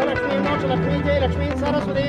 लक्ष्मी मोक्ष लक्ष्मी जय लक्ष्मी सरस्वती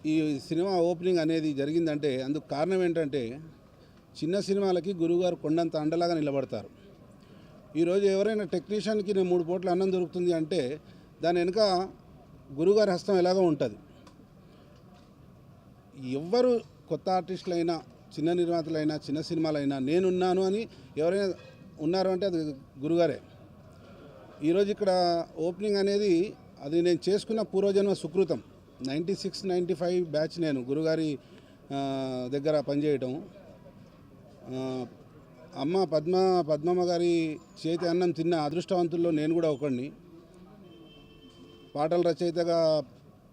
ఈ సినిమా ఓపెనింగ్ అనేది జరిగిందంటే అందుకు కారణం ఏంటంటే చిన్న సినిమాలకి గురువుగారు కొండంత అండలాగా నిలబడతారు. ఈరోజు ఎవరైనా టెక్నీషియన్కి నేను 3 పూట్ల అన్నం దొరుకుతుంది అంటే దాని వెనుక గురువుగారి హస్తం ఎలాగో ఉంటుంది. ఎవ్వరు కొత్త ఆర్టిస్టులైనా చిన్న నిర్మాతలైనా చిన్న సినిమాలైనా నేనున్నాను అని ఎవరైనా ఉన్నారు అంటే అది గురుగారే. ఈరోజు ఇక్కడ ఓపెనింగ్ అనేది అది నేను చేసుకున్న పూర్వజన్మ సుకృతం. 96-95 బ్యాచ్ నేను గురుగారి దగ్గర పనిచేయటం. అమ్మ పద్మమ్మ గారి చేతి అన్నం తిన్న అదృష్టవంతుల్లో నేను కూడా ఒకడిని. పాటల రచయితగా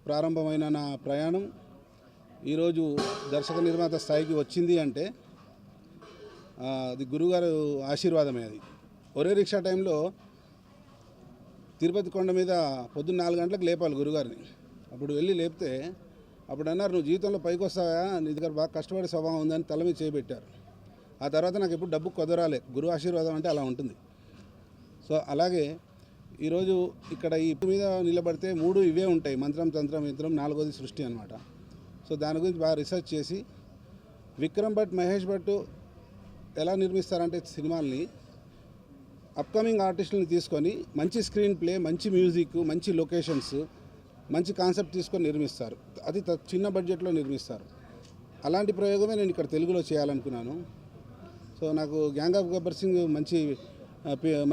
ప్రారంభమైన నా ప్రయాణం ఈరోజు దర్శక నిర్మాత స్థాయికి వచ్చింది అంటే అది గురుగారు ఆశీర్వాదమే. అది ఒరే రిక్షా టైంలో తిరుపతి కొండ మీద పొద్దున్న 4 గంటలకు లేపాలి గురుగారిని. అప్పుడు వెళ్ళి లేపితే అప్పుడు అన్నారు, నువ్వు జీవితంలో పైకి వస్తావా, నీ దగ్గర బాగా కష్టపడే స్వభావం ఉందని తల మీద చేయబెట్టారు. ఆ తర్వాత నాకు ఎప్పుడు డబ్బు కుదరాలే. గురువు ఆశీర్వాదం అంటే అలా ఉంటుంది. సో అలాగే ఈరోజు ఇక్కడ ఈ మీద నిలబడితే 3 ఇవే ఉంటాయి: మంత్రం, తంత్రం, యంత్రం, 4వది సృష్టి అనమాట. సో దాని గురించి బాగా రీసెర్చ్ చేసి విక్రమ్ భట్, మహేష్ భట్ ఎలా నిర్మిస్తారంటే సినిమాల్ని అప్కమింగ్ ఆర్టిస్టులని తీసుకొని మంచి స్క్రీన్ ప్లే, మంచి మ్యూజిక్, మంచి లొకేషన్స్, మంచి కాన్సెప్ట్ తీసుకొని నిర్మిస్తారు. అది చిన్న బడ్జెట్లో నిర్మిస్తారు. అలాంటి ప్రయోగమే నేను ఇక్కడ తెలుగులో చేయాలనుకున్నాను. సో నాకు గ్యాంగ్ ఆఫ్ గబ్బర్ సింగ్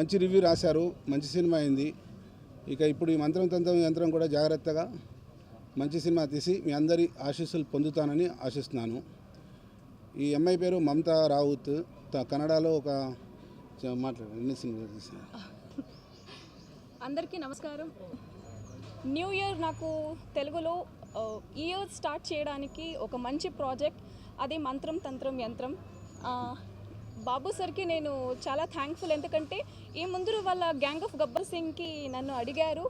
మంచి రివ్యూ రాశారు, మంచి సినిమా అయింది. ఇక ఇప్పుడు ఈ మంత్రం, తంత్రం, యంత్రం కూడా జాగ్రత్తగా మంచి సినిమా తీసి మీ అందరి ఆశీస్సులు పొందుతానని ఆశిస్తున్నాను. ఈ అమ్మాయి పేరు మమతా రావుత్. కన్నడలో ఒక మాట్లాడండి సినిమా తీసాను. అందరికీ నమస్కారం. న్యూ ఇయర్ నాకు తెలుగులో ఇయర్ స్టార్ట్ చేయడానికి ఒక మంచి ప్రాజెక్ట్, అది మంత్రం, తంత్రం, యంత్రం. బాబు సార్కి నేను చాలా థ్యాంక్ఫుల్. ఎందుకంటే ఈ ముందు వాళ్ళ గ్యాంగ్ ఆఫ్ గబ్బర్ సింగ్కి నన్ను అడిగారు.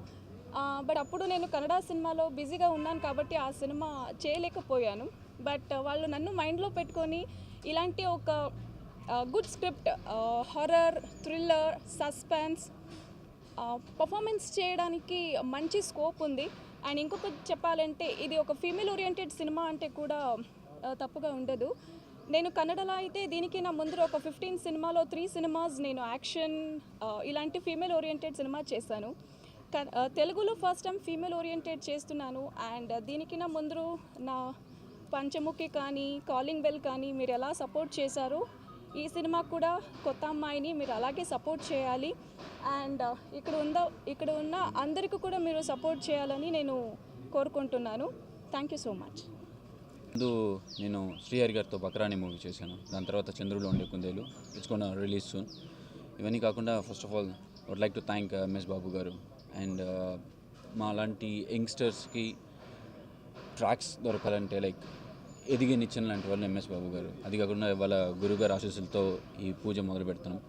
బట్ అప్పుడు నేను కన్నడ సినిమాలో బిజీగా ఉన్నాను కాబట్టి ఆ సినిమా చేయలేకపోయాను. బట్ వాళ్ళు నన్ను మైండ్లో పెట్టుకొని ఇలాంటి ఒక good script, horror, thriller, suspense, performance చేయడానికి మంచి స్కోప్ ఉంది. అండ్ ఇంకొకటి చెప్పాలంటే ఇది ఒక ఫీమేల్ ఓరియంటెడ్ సినిమా అంటే కూడా తప్పుగా ఉండదు. నేను కన్నడలో అయితే దీనికి నా ముందర ఒక 15 సినిమాలో 3 సినిమాస్ నేను యాక్షన్ ఇలాంటి ఫీమేల్ ఓరియంటెడ్ సినిమా చేశాను. తెలుగులో ఫస్ట్ టైం ఫీమేల్ ఓరియంటెడ్ చేస్తున్నాను. అండ్ దీనికి నా ముందర నా పంచముఖి కానీ, కాలింగ్ బెల్ కానీ మీరు ఎలా సపోర్ట్ చేశారో ఈ సినిమా కూడా కొత్త అమ్మాయిని మీరు అలాగే సపోర్ట్ చేయాలి. అండ్ ఇక్కడ ఉన్న అందరికీ కూడా మీరు సపోర్ట్ చేయాలని నేను కోరుకుంటున్నాను. Thank you so much. ముందు నేను శ్రీహరి గారితో బకరాని మూవీ చేశాను. దాని తర్వాత చంద్రులో ఉండే కుందేలు, ఇట్స్ గోనా రిలీజ్ సూన్. ఇవన్నీ కాకుండా first of all would like to thank M S Babu garu. And మా లాంటి యంగ్స్టర్స్కి ట్రాక్స్ దొరకాలంటే లైక్ ఎదిగే నిచ్చెన లాంటి వాళ్ళు ఎంఎస్ బాబు గారు. అది కాకుండా వాళ్ళ గురుగారు ఆశీస్సులతో ఈ పూజ మొదలు పెడుతున్నాం.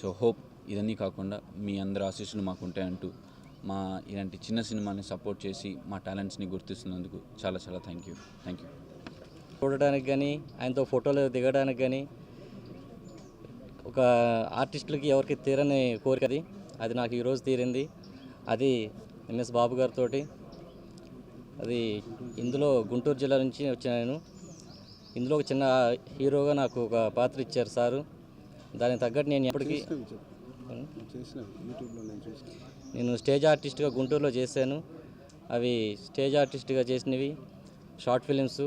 సో హోప్ ఇదన్నీ కాకుండా మీ అందరి ఆశీస్సులు మాకు ఉంటాయంటూ మా ఇలాంటి చిన్న సినిమాని సపోర్ట్ చేసి మా టాలెంట్స్ని గుర్తిస్తున్నందుకు చాలా చాలా థ్యాంక్ యూ. చూడడానికి కానీ, ఆయనతో ఫోటోలు దిగడానికి కానీ ఒక ఆర్టిస్టులకి ఎవరికి తీరని కోరిక అది నాకు ఈరోజు తీరింది. అది ఎంఎస్ బాబు గారితో. అది ఇందులో గుంటూరు జిల్లా నుంచి వచ్చాను. ఇందులో ఒక చిన్న హీరోగా నాకు ఒక పాత్ర ఇచ్చారు సారు. దానికి తగ్గట్టు నేను ఎప్పటికీ నేను స్టేజ్ ఆర్టిస్ట్గా గుంటూరులో చేశాను. అవి స్టేజ్ ఆర్టిస్ట్గా చేసినవి షార్ట్ ఫిలిమ్స్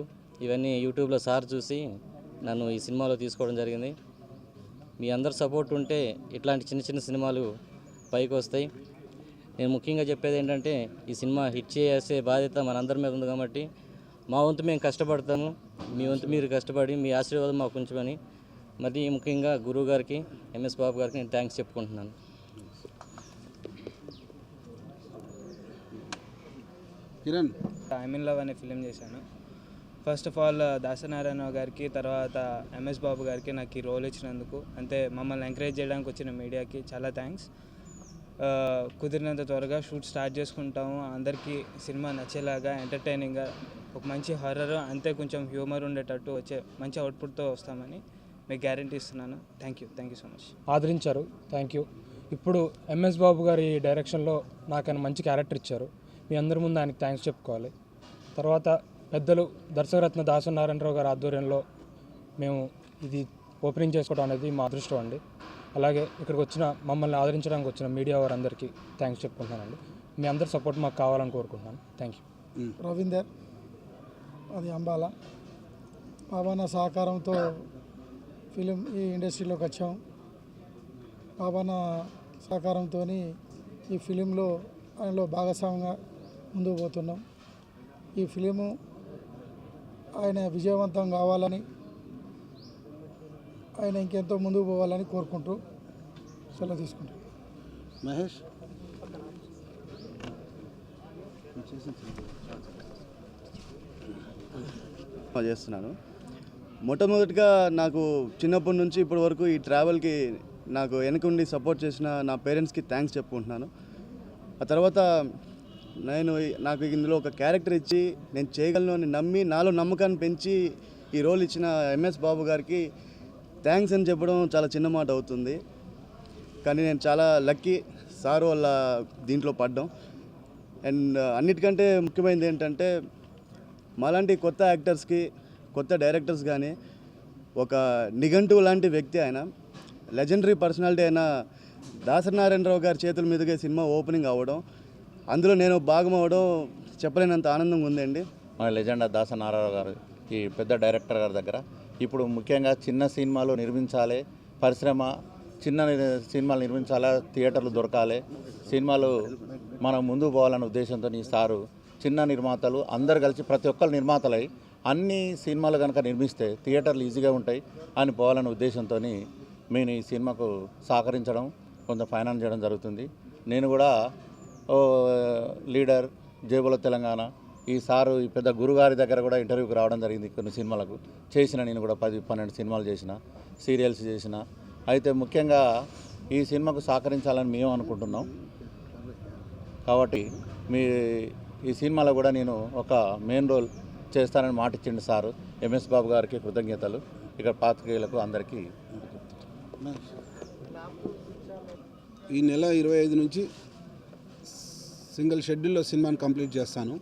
ఇవన్నీ యూట్యూబ్లో సార్ చూసి నన్ను ఈ సినిమాలో తీసుకోవడం జరిగింది. మీ అందరు సపోర్ట్ ఉంటే ఇట్లాంటి చిన్న చిన్న సినిమాలు పైకి వస్తాయి. నేను ముఖ్యంగా చెప్పేది ఏంటంటే ఈ సినిమా హిట్ చేసే బాధ్యత మనందరి మీద ఉంది కాబట్టి మా వంతు మేము కష్టపడతాము. మీ వంతు మీరు కష్టపడి మీ ఆశీర్వాదం మాకు ఉంచమని మరి ముఖ్యంగా గురువు గారికి, ఎంఎస్ బాబు గారికి నేను థ్యాంక్స్ చెప్పుకుంటున్నాను. కిరణ్, ఐఎమ్ ఇన్ లవ్ అనే ఫిలిం చేశాను. ఫస్ట్ ఆఫ్ ఆల్ దాసనారాయణ గారికి, తర్వాత ఎంఎస్ బాబు గారికి నాకు ఈ రోల్ ఇచ్చినందుకు, అంటే మమ్మల్ని ఎంకరేజ్ చేయడానికి వచ్చిన మీడియాకి చాలా థ్యాంక్స్. కుదిరినంత త్వరగా షూట్ స్టార్ట్ చేసుకుంటాము. అందరికీ సినిమా నచ్చేలాగా, ఎంటర్టైనింగ్గా, ఒక మంచి హారర్ అంతే కొంచెం హ్యూమర్ ఉండేటట్టు వచ్చే మంచి అవుట్పుట్తో వస్తామని మీకు గ్యారంటీ ఇస్తున్నాను. Thank you so much. ఆదరించారు, థ్యాంక్ యూ. ఇప్పుడు ఎంఎస్ బాబు గారి డైరెక్షన్లో నాకు ఆయన మంచి క్యారెక్టర్ ఇచ్చారు. మీ అందరి ముందు ఆయనకి థ్యాంక్స్ చెప్పుకోవాలి. తర్వాత పెద్దలు దర్శకరత్న దాసనారాయణరావు గారి ఆధ్వర్యంలో మేము ఇది ఓపెనింగ్ చేసుకోవడం అనేది మా అదృష్టం అండి. అలాగే ఇక్కడికి వచ్చిన మమ్మల్ని ఆదరించడానికి వచ్చిన మీడియా వారందరికీ థ్యాంక్స్ చెప్పుకుంటున్నానండి. మీ అందరి సపోర్ట్ మాకు కావాలని కోరుకుంటున్నాను. Thank you. రవీందర్, అది అంబాల. బాబాన సహకారంతో ఫిలిం ఈ ఇండస్ట్రీలోకి వచ్చాం. బాబాన సహకారంతో ఈ ఫిలింలో ఆయనలో భాగస్వామ్యంగా ముందుకు పోతున్నాం. ఈ ఫిలిము ఆయన విజయవంతం కావాలని, ఆయన ఇంకెంతో ముందుకు పోవాలని కోరుకుంటూ సెలవు తీసుకుంటాం. మహేష్, చేస్తున్నాను. మొట్టమొదటిగా నాకు చిన్నప్పటి నుంచి ఇప్పటి వరకు ఈ ట్రావెల్కి నాకు వెనకుండి సపోర్ట్ చేసిన నా పేరెంట్స్కి థ్యాంక్స్ చెప్పుకుంటున్నాను. ఆ తర్వాత నాకు ఇందులో ఒక క్యారెక్టర్ ఇచ్చి నేను చేయగలను అని నమ్మి నాలో నమ్మకాన్ని పెంచి ఈ రోల్ ఇచ్చిన ఎంఎస్ బాబు గారికి థ్యాంక్స్ అని చెప్పడం చాలా చిన్న మాట అవుతుంది. కానీ నేను చాలా లక్కీ సార్ వల్ల దీంట్లో పడ్డాం. అండ్ అన్నిటికంటే ముఖ్యమైనది ఏంటంటే మాలాంటి కొత్త యాక్టర్స్కి, కొత్త డైరెక్టర్స్ కానీ ఒక నిఘంటువు లాంటి వ్యక్తి, ఆయన లెజెండరీ పర్సనాలిటీ అయిన దాసనారాయణరావు గారి చేతుల మీదుగా సినిమా ఓపెనింగ్ అవ్వడం, అందులో నేను భాగం అవ్వడం చెప్పలేనంత ఆనందంగా ఉందండి. మన లెజెండ్ దాసనారాయణరావు గారు ఈ పెద్ద డైరెక్టర్ గారి దగ్గర ఇప్పుడు ముఖ్యంగా చిన్న సినిమాలు నిర్మించాలి, పరిశ్రమ చిన్న సినిమాలు నిర్మించాలి, థియేటర్లు దొరకాలి, సినిమాలు మనం ముందుకు పోవాలనే ఉద్దేశంతో ఈ సారు చిన్న నిర్మాతలు అందరు కలిసి ప్రతి ఒక్కరు నిర్మాతలై అన్ని సినిమాలు కనుక నిర్మిస్తే థియేటర్లు ఈజీగా ఉంటాయి అని పోవాలనే ఉద్దేశంతో నేను ఈ సినిమాకు సహకరించడం, కొంత ఫైనాన్స్ చేయడం జరుగుతుంది. నేను కూడా లీడర్, జేబుల తెలంగాణ, ఈ సారు ఈ పెద్ద గురుగారి దగ్గర కూడా ఇంటర్వ్యూకి రావడం జరిగింది. కొన్ని సినిమాలకు చేసిన, నేను కూడా 10-12 సినిమాలు చేసిన, సీరియల్స్ చేసిన. అయితే ముఖ్యంగా ఈ సినిమాకు సహకరించాలని మేము అనుకుంటున్నాం. కాబట్టి ఈ సినిమాలో కూడా నేను ఒక మెయిన్ రోల్ చేస్తానని మాట ఇచ్చిండు సారు. ఎంఎస్ బాబు గారికి కృతజ్ఞతలు. ఇక్కడ పాత్రికేయులకు అందరికీ ఈ నెల 25 నుంచి సింగిల్ షెడ్యూల్లో సినిమాని కంప్లీట్ చేస్తాను.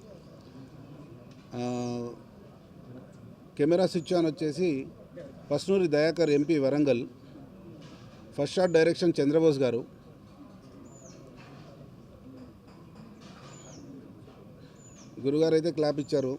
కెమెరా స్విచ్ ఆన్ వచ్చేసి Pasnoori Dayakar MP Warangal. First shot direction Chandrabose గారు. గురుగారు అయితే క్లాప్ ఇచ్చారు.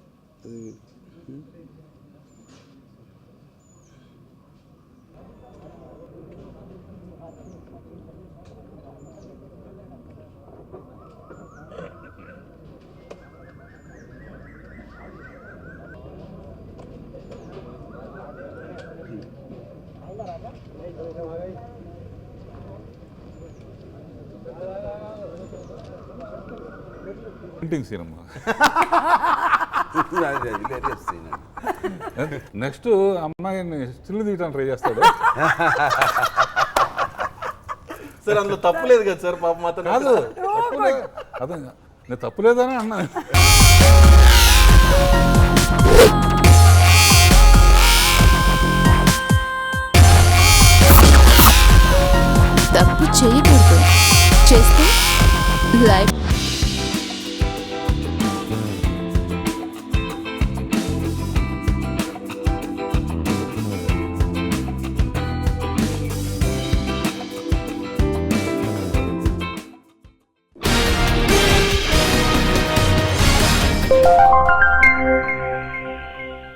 పెయింటింగ్ సినిమా నెక్స్ట్ అమ్మాయిని స్టిల్ తీయడానికి ట్రై చేస్తాడు. సార్ అందులో తప్పులేదు కదా సార్, పాప మాత్రం కాదు అదే నేను తప్పులేదని అన్నా. తప్పు చేయకూడదు, చేస్తే లైఫ్